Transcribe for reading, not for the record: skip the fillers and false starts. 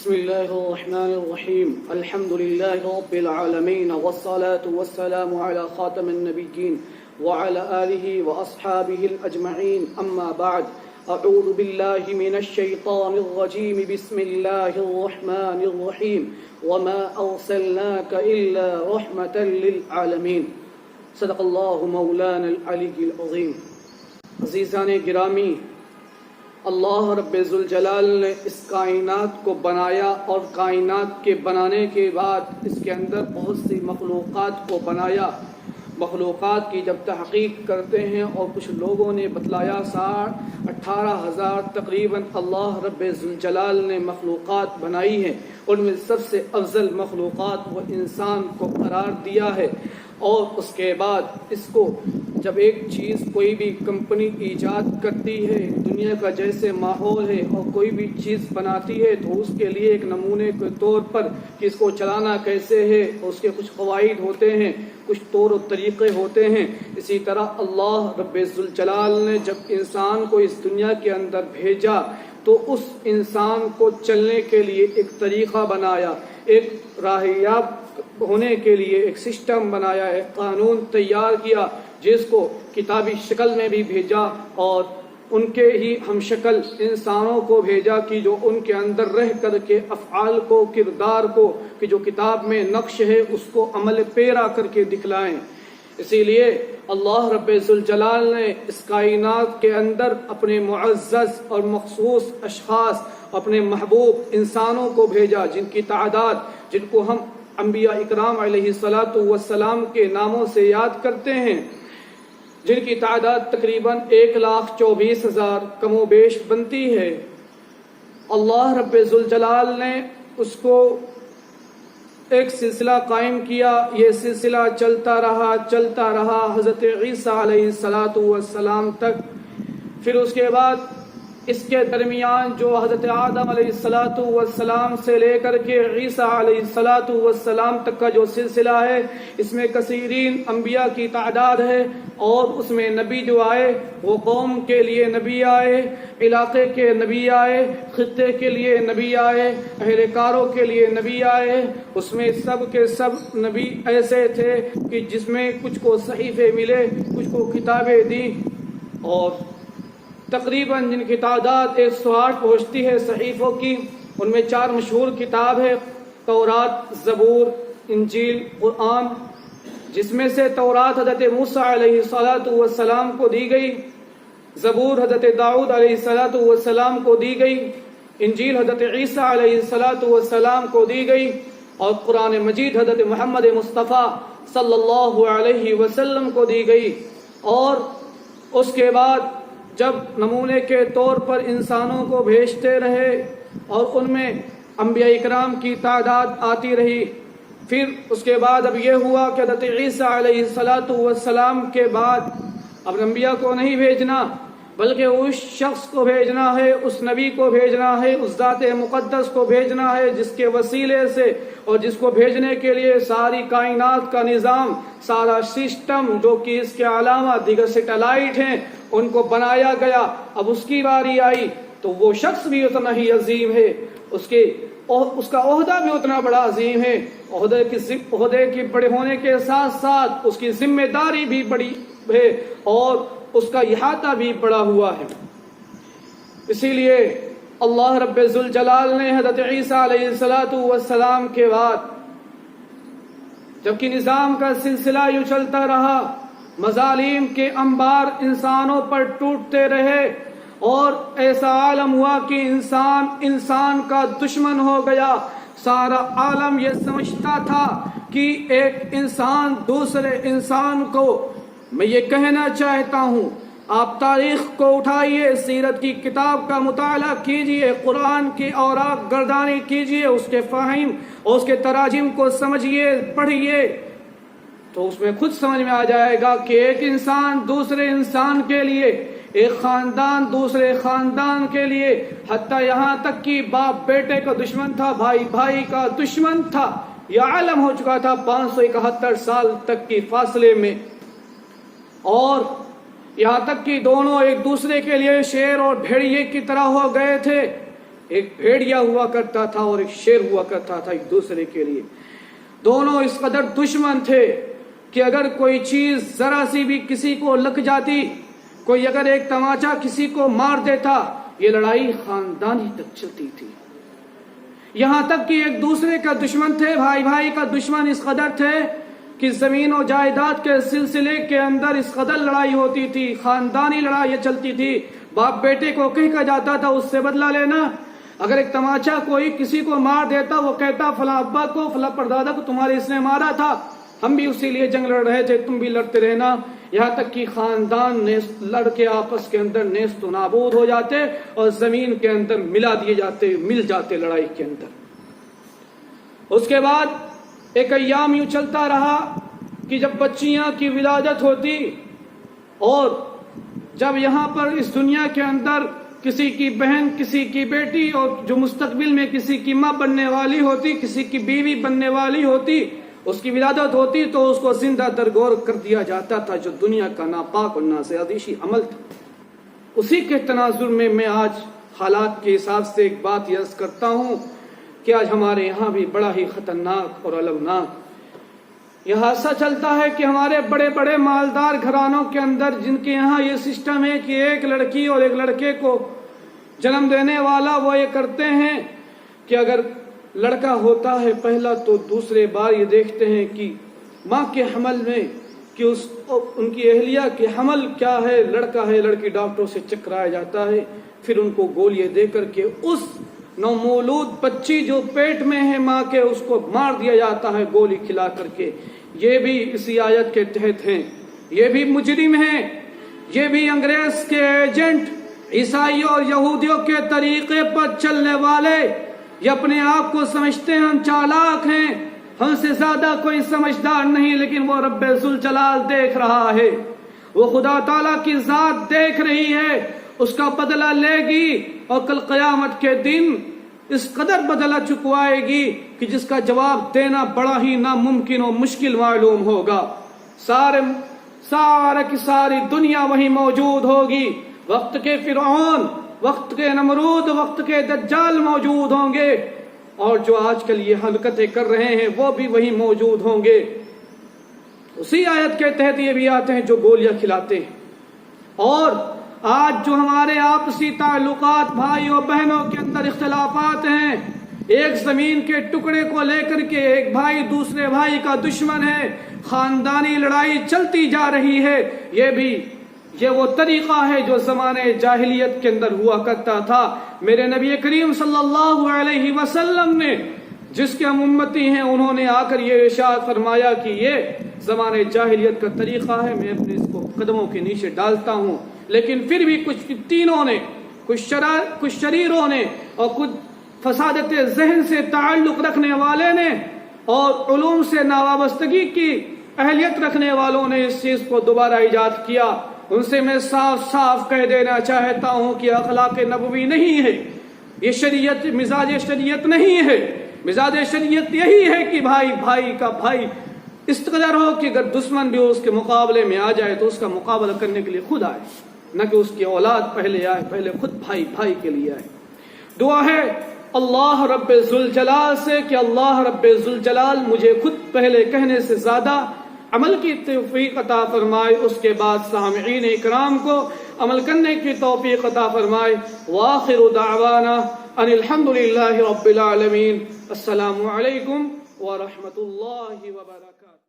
بسم الله الرحمن الرحيم الحمد لله رب العالمين والصلاة والسلام على خاتم النبيين وعلى آله وأصحابه الأجمعين أما بعد أعوذ بالله من الشيطان الرجيم بسم الله الرحمن الرحيم وما أرسلناك إلا رحمة للعالمين صدق الله مولانا العلي العظيم. عزیزان گرامی، اللہ رب ذوالجلال نے اس کائنات کو بنایا اور کائنات کے بنانے کے بعد اس کے اندر بہت سی مخلوقات کو بنایا. مخلوقات کی جب تحقیق کرتے ہیں اور کچھ لوگوں نے بتلایا 18,000 تقریباً اللہ رب ذوالجلال نے مخلوقات بنائی ہیں. ان میں سب سے افضل مخلوقات وہ انسان کو قرار دیا ہے. اور اس کے بعد اس کو جب ایک چیز کوئی بھی کمپنی ایجاد کرتی ہے، دنیا کا جیسے ماحول ہے اور کوئی بھی چیز بناتی ہے تو اس کے لیے ایک نمونے کے طور پر کہ اس کو چلانا کیسے ہے، اس کے کچھ قواعد ہوتے ہیں، کچھ طور و طریقے ہوتے ہیں. اسی طرح اللہ رب ذوالجلال نے جب انسان کو اس دنیا کے اندر بھیجا تو اس انسان کو چلنے کے لیے ایک طریقہ بنایا، ایک راہیاب ہونے کے لیے ایک سسٹم بنایا، ایک قانون تیار کیا جس کو کتابی شکل میں بھی بھیجا اور ان کے ہی ہم شکل انسانوں کو بھیجا کہ جو ان کے اندر رہ کر کے افعال کو، کردار کو کہ جو کتاب میں نقش ہے اس کو عمل پیرا کر کے دکھلائیں. اسی لیے اللہ رب ذوالجلال نے اس کائنات کے اندر اپنے معزز اور مخصوص اشخاص، اپنے محبوب انسانوں کو بھیجا جن کی تعداد، جن کو ہم انبیاء اکرام علیہ الصلاۃ والسلام کے ناموں سے یاد کرتے ہیں، جن کی تعداد تقریباً 1,24,000 کم و بیش بنتی ہے. اللہ رب ذوالجلال نے اس کو ایک سلسلہ قائم کیا. یہ سلسلہ چلتا رہا حضرت عیسیٰ علیہ الصلاۃ والسلام تک. پھر اس کے بعد اس کے درمیان جو حضرت آدم علیہ الصلاۃ والسلام سے لے کر کے عیسیٰ علیہ الصلاۃ والسلام تک کا جو سلسلہ ہے، اس میں کثیرین انبیاء کی تعداد ہے. اور اس میں نبی جو آئے وہ قوم کے لیے نبی آئے، علاقے کے نبی آئے، خطے کے لیے نبی آئے، اہل کاروں کے لیے نبی آئے. اس میں سب کے سب نبی ایسے تھے کہ جس میں کچھ کو صحیفے ملے، کچھ کو کتابیں دی. اور تقریباً جن کی تعداد 108 پہنچتی ہے صحیفوں کی، ان میں 4 مشہور کتاب ہے: تورات، زبور، انجیل، قرآن. جس میں سے تورات حضرت موسیٰ علیہ الصلاۃ والسلام کو دی گئی، زبور حضرت داؤد علیہ الصلاۃ والسلام کو دی گئی، انجیل حضرت عیسیٰ علیہ الصلاۃ والسلام کو دی گئی، اور قرآن مجید حضرت محمد مصطفیٰ صلی اللہ علیہ وسلم کو دی گئی. اور اس کے بعد جب نمونے کے طور پر انسانوں کو بھیجتے رہے اور ان میں انبیاء اکرام کی تعداد آتی رہی. پھر اس کے بعد اب یہ ہوا کہ حضرت عیسیٰ علیہ الصلاۃ والسلام کے بعد اب انبیاء کو نہیں بھیجنا، بلکہ اس شخص کو بھیجنا ہے، اس نبی کو بھیجنا ہے، اس ذات مقدس کو بھیجنا ہے جس کے وسیلے سے اور جس کو بھیجنے کے لیے ساری کائنات کا نظام، سارا سسٹم جو کہ اس کے علاوہ دیگر سیٹلائٹ ہیں ان کو بنایا گیا. اب اس کی باری آئی تو وہ شخص بھی اتنا ہی عظیم ہے، اس کا عہدہ بھی اتنا بڑا عظیم ہے. عہدے کے بڑے ہونے کے ساتھ ساتھ اس کی ذمہ داری بھی بڑی ہے اور اس کا احاطہ بھی بڑا ہوا ہے. اسی لیے اللہ رب ذوالجلال نے حضرت عیسیٰ علیہ الصلاۃ والسلام کے بعد جبکہ نظام کا سلسلہ یوں چلتا رہا، مظالم کے انبار انسانوں پر ٹوٹتے رہے اور ایسا عالم ہوا کہ انسان کا دشمن ہو گیا. سارا عالم یہ سمجھتا تھا کہ ایک انسان دوسرے انسان کو، میں یہ کہنا چاہتا ہوں، آپ تاریخ کو اٹھائیے، سیرت کی کتاب کا مطالعہ کیجئے، قرآن کی اوراق گردانی کیجئے، اس کے فہم اور اس کے تراجم کو سمجھیے، پڑھیے، تو اس میں خود سمجھ میں آ جائے گا کہ ایک انسان دوسرے انسان کے لیے، ایک خاندان دوسرے خاندان کے لیے، حتیٰ یہاں تک کہ باپ بیٹے کا دشمن تھا، بھائی بھائی کا دشمن تھا. یہ عالم ہو چکا تھا 571 سال تک کی فاصلے میں. اور یہاں تک کہ دونوں ایک دوسرے کے لیے شیر اور بھیڑیے کی طرح ہو گئے تھے. ایک بھیڑیا ہوا کرتا تھا اور ایک شیر ہوا کرتا تھا ایک دوسرے کے لیے. دونوں اس قدر دشمن تھے کہ اگر کوئی چیز ذرا سی بھی کسی کو لگ جاتی، کوئی اگر ایک تماچا کسی کو مار دیتا، یہ لڑائی خاندانی تک چلتی تھی. یہاں تک کہ ایک دوسرے کا دشمن تھے، بھائی بھائی کا دشمن اس قدر تھے کہ زمین و جائیداد کے سلسلے کے اندر اس قدر لڑائی ہوتی تھی، خاندانی لڑائی چلتی تھی. باپ بیٹے کو کہا جاتا تھا اس سے بدلہ لینا. اگر ایک تماچا کوئی کسی کو مار دیتا، وہ کہتا فلاں ابا کو فلاں پردادا کو تمہارے اس نے مارا تھا، ہم بھی اسی لیے جنگ لڑ رہے تھے، تم بھی لڑتے رہنا. یہاں تک کہ خاندان لڑ کے آپس کے اندر نیست و نابود ہو جاتے اور زمین کے اندر مل جاتے لڑائی کے اندر. اس کے بعد ایک ایام یوں چلتا رہا کہ جب بچیاں کی ولادت ہوتی اور جب یہاں پر اس دنیا کے اندر کسی کی بہن، کسی کی بیٹی، اور جو مستقبل میں کسی کی ماں بننے والی ہوتی، کسی کی بیوی بننے والی ہوتی، اس کی ولادت ہوتی تو اس کو زندہ درگور کر دیا جاتا تھا، جو دنیا کا ناپاک اور نازیادیشی عمل تھا. اسی کے تناظر میں آج حالات کے حساب سے ایک بات عرض کرتا ہوں کہ آج ہمارے یہاں بھی بڑا ہی خطرناک اور المناک یہ حادثہ چلتا ہے کہ ہمارے بڑے بڑے مالدار گھرانوں کے اندر، جن کے یہاں یہ سسٹم ہے کہ ایک لڑکی اور ایک لڑکے کو جنم دینے والا، وہ یہ کرتے ہیں کہ اگر لڑکا ہوتا ہے پہلا تو دوسرے بار یہ دیکھتے ہیں کہ ماں کے حمل میں کہ ان کی اہلیہ کے حمل کیا ہے، لڑکا ہے لڑکی، ڈاکٹروں سے چیک کرایا جاتا ہے. پھر ان کو گولیاں دے کر کے اس نومولود بچی جو پیٹ میں ہے ماں کے، اس کو مار دیا جاتا ہے گولی کھلا کر کے. یہ بھی اسی آیت کے تحت ہیں. یہ بھی مجرم ہیں، یہ بھی انگریز کے ایجنٹ، عیسائیوں اور یہودیوں کے طریقے پر چلنے والے. یہ اپنے آپ کو سمجھتے ہیں ہم چالاک ہیں، ہم سے زیادہ کوئی سمجھدار نہیں، لیکن وہ رب ذوالجلال دیکھ رہا ہے، وہ خدا تعالیٰ کی ذات دیکھ رہی ہے، اس کا بدلہ لے گی اور کل قیامت کے دن اس قدر بدلہ چکوائے گی کہ جس کا جواب دینا بڑا ہی ناممکن و مشکل معلوم ہوگا. ساری دنیا وہی موجود ہوگی. وقت کے فرعون، وقت کے نمرود، وقت کے دجال موجود ہوں گے، اور جو آج کل یہ حرکتیں کر رہے ہیں وہ بھی وہی موجود ہوں گے. اسی آیت کے تحت یہ بھی آتے ہیں جو گولیاں کھلاتے ہیں. اور آج جو ہمارے آپسی تعلقات، بھائیوں بہنوں کے اندر اختلافات ہیں، ایک زمین کے ٹکڑے کو لے کر کے ایک بھائی دوسرے بھائی کا دشمن ہے، خاندانی لڑائی چلتی جا رہی ہے. یہ وہ طریقہ ہے جو زمانے جاہلیت کے اندر ہوا کرتا تھا. میرے نبی کریم صلی اللہ علیہ وسلم نے، جس کے ہم امتی ہیں، انہوں نے آ کر یہ ارشاد فرمایا کہ یہ زمانے جاہلیت کا طریقہ ہے، میں اپنے اس کو قدموں کے نیچے ڈالتا ہوں. لیکن پھر بھی کچھ تینوں نے، کچھ شریروں نے اور کچھ فسادت ذہن سے تعلق رکھنے والے نے اور علوم سے ناوابستگی کی اہلیت رکھنے والوں نے اس چیز کو دوبارہ ایجاد کیا. ان سے میں صاف صاف کہہ دینا چاہتا ہوں کہ اخلاق نبوی نہیں ہے، یہ شریعت، مزاج شریعت نہیں ہے. مزاج شریعت یہی ہے کہ بھائی کا بھائی اس قدر ہو کہ اگر دشمن بھی اس کے مقابلے میں آ جائے تو اس کا مقابلہ کرنے کے لیے خود آئے، نہ کہ اس کی اولاد پہلے آئے، پہلے خود بھائی کے لیے آئے. دعا ہے اللہ رب ذوالجلال سے کہ اللہ رب ذوالجلال مجھے خود پہلے کہنے سے زیادہ عمل کی توفیق عطا فرمائے، اس کے بعد سامعین اکرام کو عمل کرنے کی توفیق عطا فرمائے. وآخر دعوانا ان الحمدللہ رب العالمین. السلام علیکم ورحمۃ اللہ وبرکاتہ.